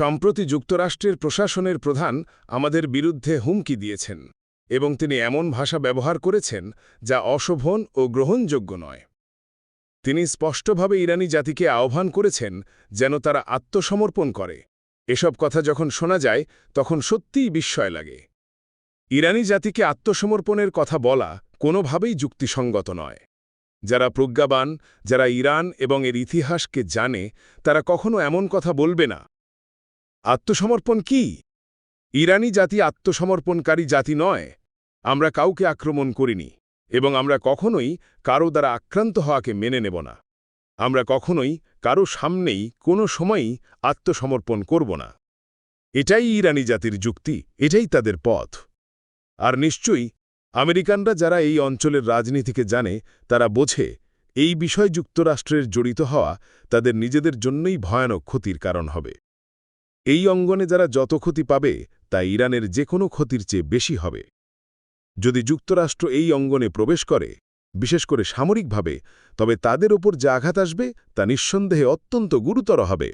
সম্প্রতি যুক্তরাষ্ট্রের প্রশাসনের প্রধান আমাদের বিরুদ্ধে হুমকি দিয়েছেন এবং তিনি এমন ভাষা ব্যবহার করেছেন যা অশোভন ও গ্রহণযোগ্য নয়। তিনি স্পষ্টভাবে ইরানি জাতিকে আহ্বান করেছেন যেন তারা আত্মসমর্পণ করে। এসব কথা যখন শোনা যায় তখন সত্যিই বিস্ময় লাগে। ইরানি জাতিকে আত্মসমর্পণের কথা বলা কোনোভাবেই যুক্তিসঙ্গত নয়। যারা প্রজ্ঞাবান, যারা ইরান এবং এর ইতিহাসকে জানে, তারা কখনো এমন কথা বলবে না। আত্মসমর্পণ কি? ইরানি জাতি আত্মসমর্পণকারী জাতি নয়। আমরা কাউকে আক্রমণ করিনি এবং আমরা কখনোই কারো দ্বারা আক্রান্ত হওয়াকে মেনে নেব না। আমরা কখনোই কারো সামনেই কোনো সময়ই আত্মসমর্পণ করব না। এটাই ইরানি জাতির যুক্তি, এটাই তাদের পথ। আর নিশ্চয়ই আমেরিকানরা যারা এই অঞ্চলের রাজনীতিকে জানে, তারা বোঝে এই বিষয় যুক্তরাষ্ট্রের জড়িত হওয়া তাদের নিজেদের জন্যই ভয়ানক ক্ষতির কারণ হবে। এই অঙ্গনে যারা যত ক্ষতি পাবে তা ইরানের যে কোনো ক্ষতির চেয়ে বেশি হবে। যদি যুক্তরাষ্ট্র এই অঙ্গনে প্রবেশ করে, বিশেষ করে সামরিকভাবে, তবে তাদের ওপর যে আঘাত আসবে তা নিঃসন্দেহে অত্যন্ত গুরুতর হবে।